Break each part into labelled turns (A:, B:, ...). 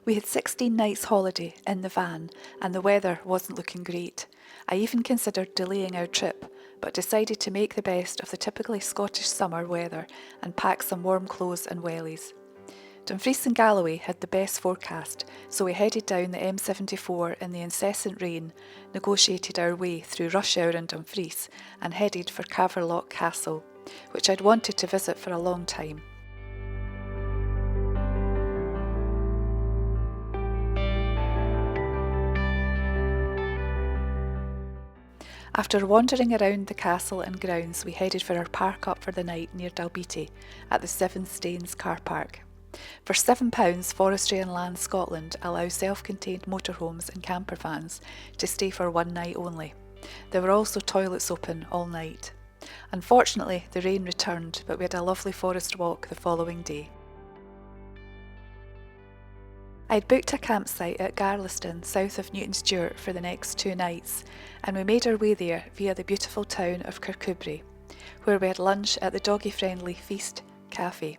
A: We had 16 nights holiday in the van and the weather wasn't looking great. I even considered delaying our trip, but decided to make the best of the typically Scottish summer weather and pack some warm clothes and wellies. Dumfries and Galloway had the best forecast, so we headed down the M74 in the incessant rain, negotiated our way through rush hour in Dumfries and headed for Caverloch Castle, which I'd wanted to visit for a long time. After wandering around the castle and grounds, we headed for our park up for the night near Dalbeattie at the Seven Stains car park. For £7, Forestry and Land Scotland allow self-contained motorhomes and camper vans to stay for one night only. There were also toilets open all night. Unfortunately, the rain returned, but we had a lovely forest walk the following day. I'd booked a campsite at Garliston, south of Newton Stewart, for the next 2 nights, and we made our way there via the beautiful town of Kirkcudbright, where we had lunch at the doggy-friendly Feast Cafe.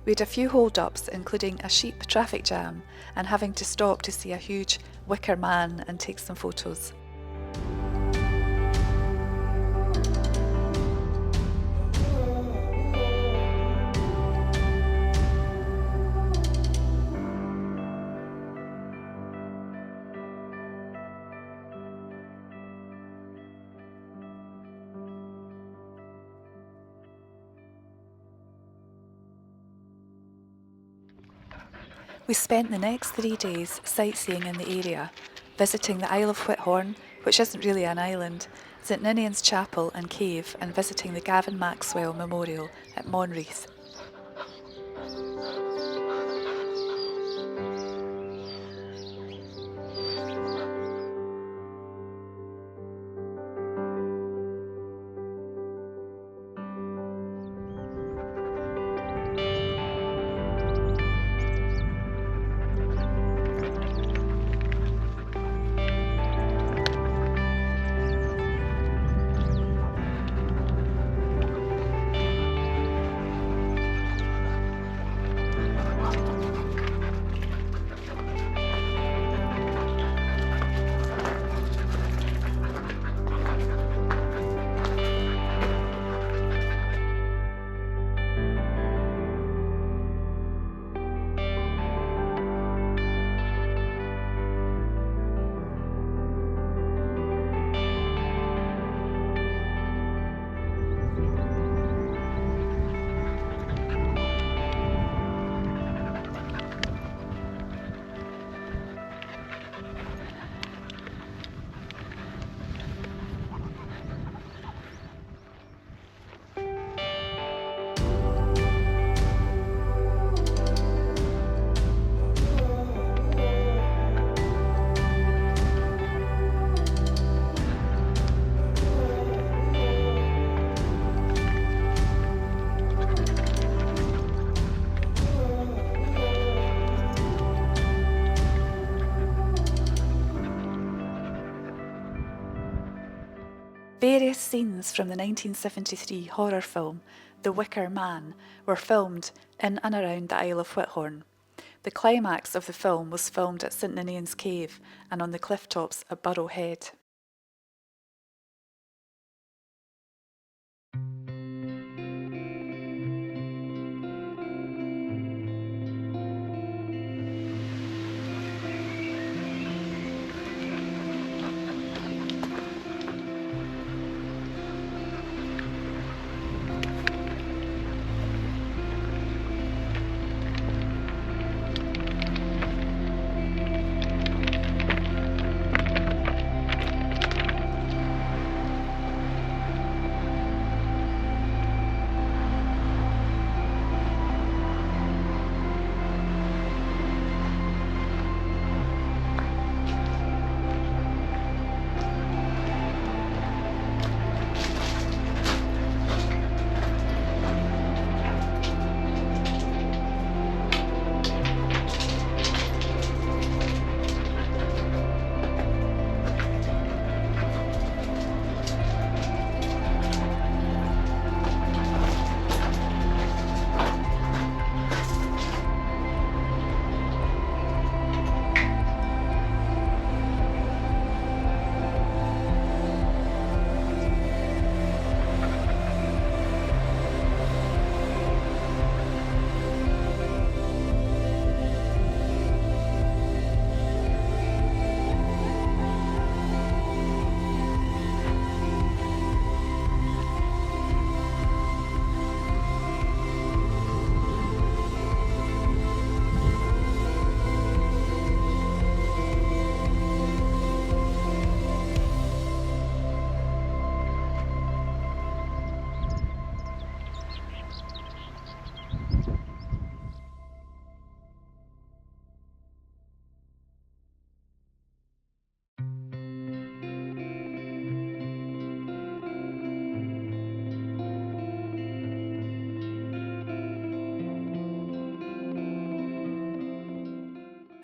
A: We had a few hold-ups, including a sheep traffic jam and having to stop to see a huge wicker man and take some photos. We spent the next 3 days sightseeing in the area, visiting the Isle of Whithorn, which isn't really an island, St Ninian's Chapel and Cave, and visiting the Gavin Maxwell Memorial at Monreath. Various scenes from the 1973 horror film The Wicker Man were filmed in and around the Isle of Whithorn. The climax of the film was filmed at St Ninian's Cave and on the cliff tops at Burrow Head.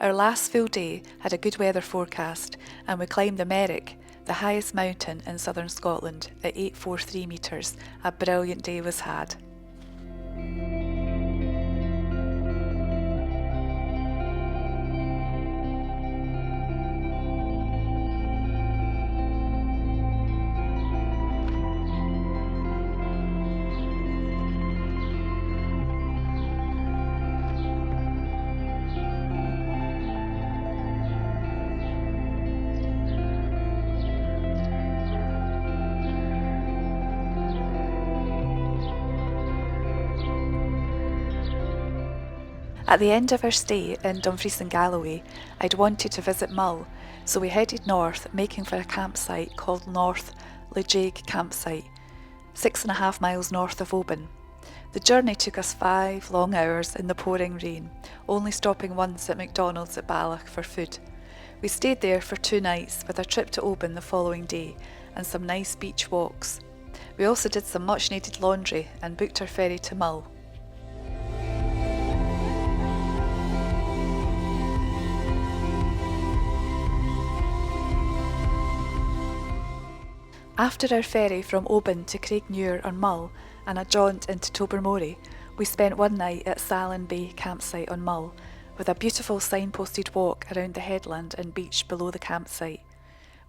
A: Our last full day had a good weather forecast and we climbed the Merrick, the highest mountain in southern Scotland, at 843 metres. A brilliant day was had. At the end of our stay in Dumfries and Galloway, I'd wanted to visit Mull, so we headed north, making for a campsite called Loch Linnhe campsite, 6.5 miles north of Oban. The journey took us 5 long hours in the pouring rain, only stopping once at McDonald's at Balloch for food. We stayed there for 2 nights with a trip to Oban the following day and some nice beach walks. We also did some much needed laundry and booked our ferry to Mull. After our ferry from Oban to Craigmuir on Mull and a jaunt into Tobermory, we spent one night at Salin Bay campsite on Mull, with a beautiful signposted walk around the headland and beach below the campsite.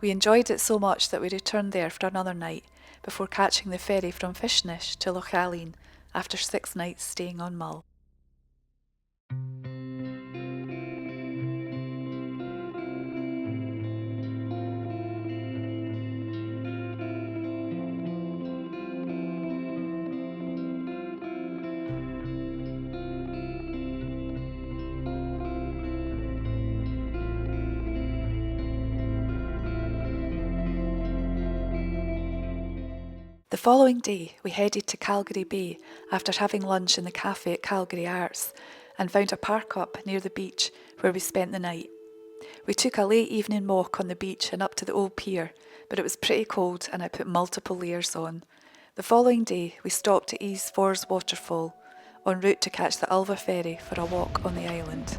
A: We enjoyed it so much that we returned there for another night before catching the ferry from Fishnish to Loch Linnhe after 6 nights staying on Mull. The following day, we headed to Calgary Bay after having lunch in the cafe at Calgary Arts and found a park up near the beach where we spent the night. We took a late evening walk on the beach and up to the old pier, but it was pretty cold and I put multiple layers on. The following day, we stopped at Ease Fors waterfall, en route to catch the Ulva ferry for a walk on the island.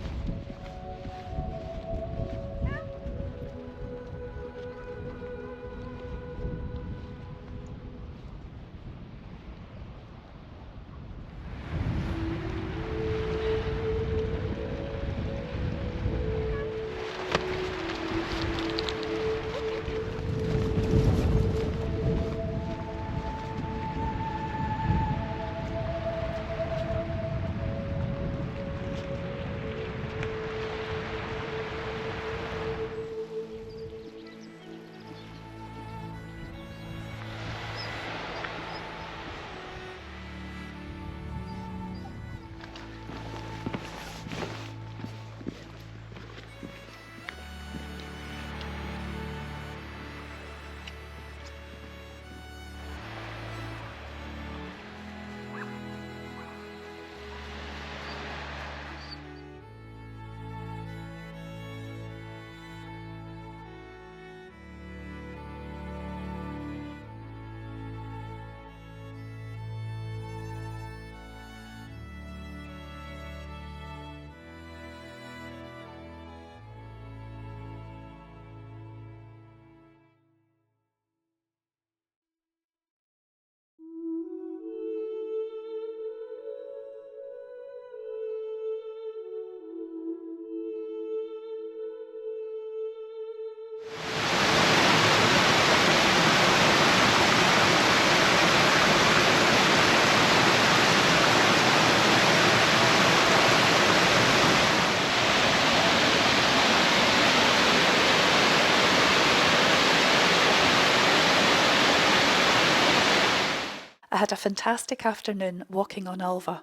A: I had a fantastic afternoon walking on Ulva.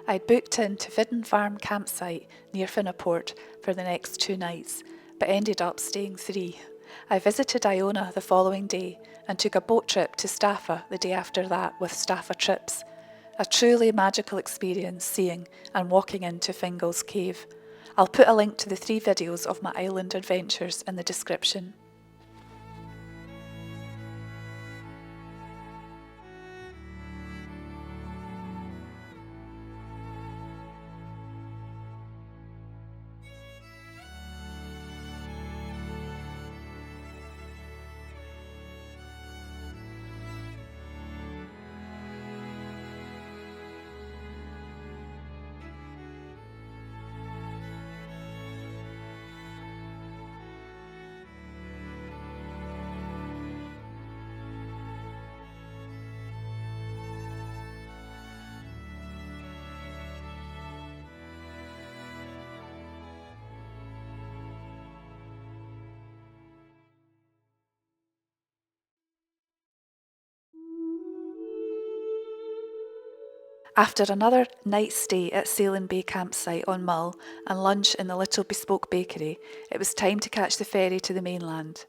A: I'd booked into Vidden Farm campsite near Finnaport for the next 2 nights, but ended up staying 3. I visited Iona the following day and took a boat trip to Staffa the day after that with Staffa Trips. A truly magical experience seeing and walking into Fingal's Cave. I'll put a link to the 3 videos of my island adventures in the description. After another night's stay at Sailing Bay campsite on Mull and lunch in the little bespoke bakery, it was time to catch the ferry to the mainland.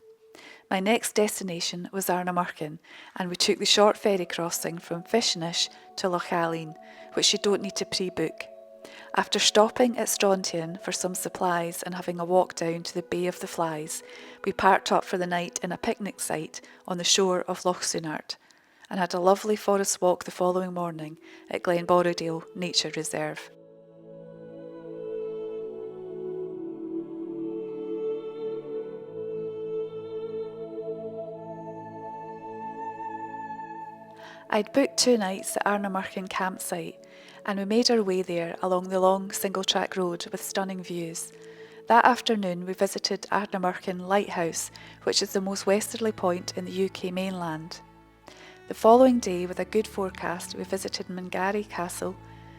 A: My next destination was Ardnamurchan, and we took the short ferry crossing from Fishnish to Loch Linnhe, which you don't need to pre-book. After stopping at Strontian for some supplies and having a walk down to the Bay of the Flies, we parked up for the night in a picnic site on the shore of Loch Linnhe and had a lovely forest walk the following morning at Glenborrowdale Nature Reserve. I'd booked 2 nights at Ardnamurchan campsite, and we made our way there along the long single-track road with stunning views. That afternoon we visited Ardnamurchan Lighthouse, which is the most westerly point in the UK mainland. The following day, with a good forecast, we visited Mangari Castle,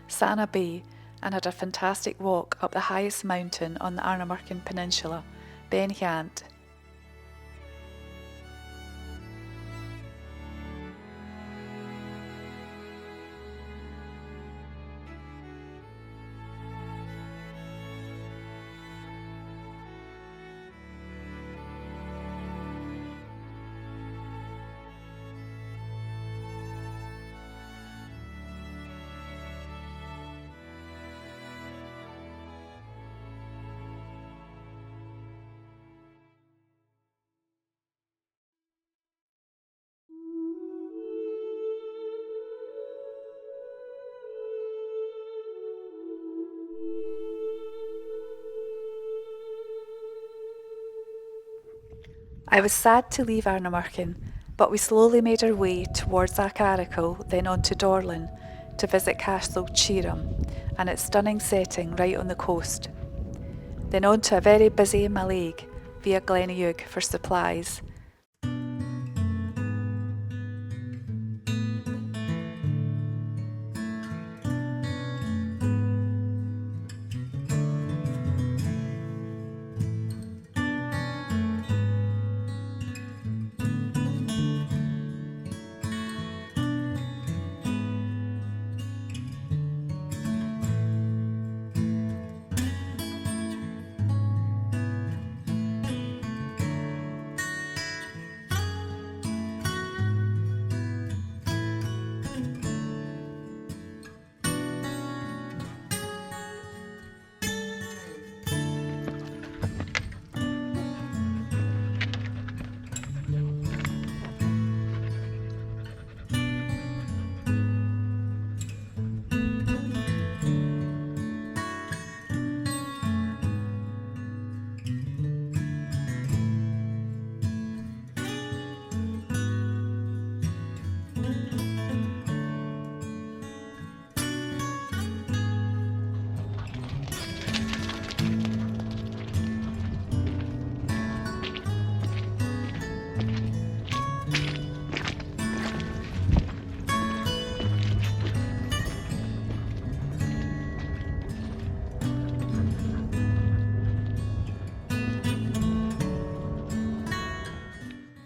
A: Sana Bay, and had a fantastic walk up the highest mountain on the Ardnamurchan Peninsula, Ben Hiant. I was sad to leave Ardnamurchan, but we slowly made our way towards Acharacal, then on to Dorlin, to visit Castle Cheetham and its stunning setting right on the coast. Then on to a very busy Mallaig via Glenayug for supplies.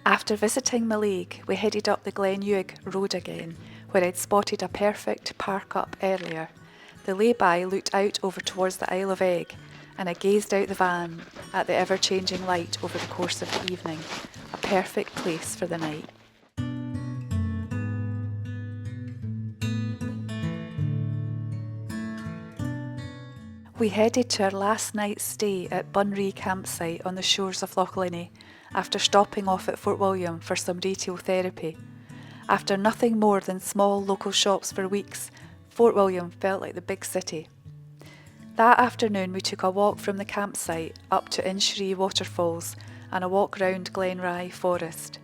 A: After visiting Mallaig, we headed up the Glenayug road again, where I'd spotted a perfect park up earlier. The lay-by looked out over towards the Isle of Egg, and I gazed out the van at the ever-changing light over the course of the evening. A perfect place for the night. We headed to our last night's stay at Bunree campsite on the shores of Loch Linnhe, after stopping off at Fort William for some retail therapy. After nothing more than small local shops for weeks, Fort William felt like the big city. That afternoon we took a walk from the campsite up to Inshrie waterfalls and a walk round Glenrye forest.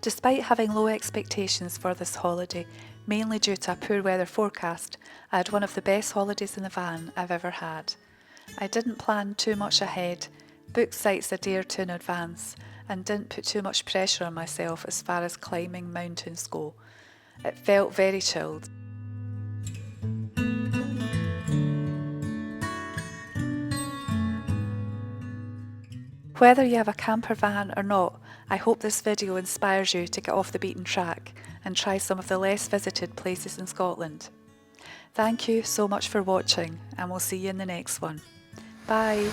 A: Despite having low expectations for this holiday, mainly due to a poor weather forecast, I had one of the best holidays in the van I've ever had. I didn't plan too much ahead, booked sites a day or two in advance, and didn't put too much pressure on myself as far as climbing mountains go. It felt very chilled. Whether you have a camper van or not, I hope this video inspires you to get off the beaten track and try some of the less visited places in Scotland. Thank you so much for watching, and we'll see you in the next one. Bye!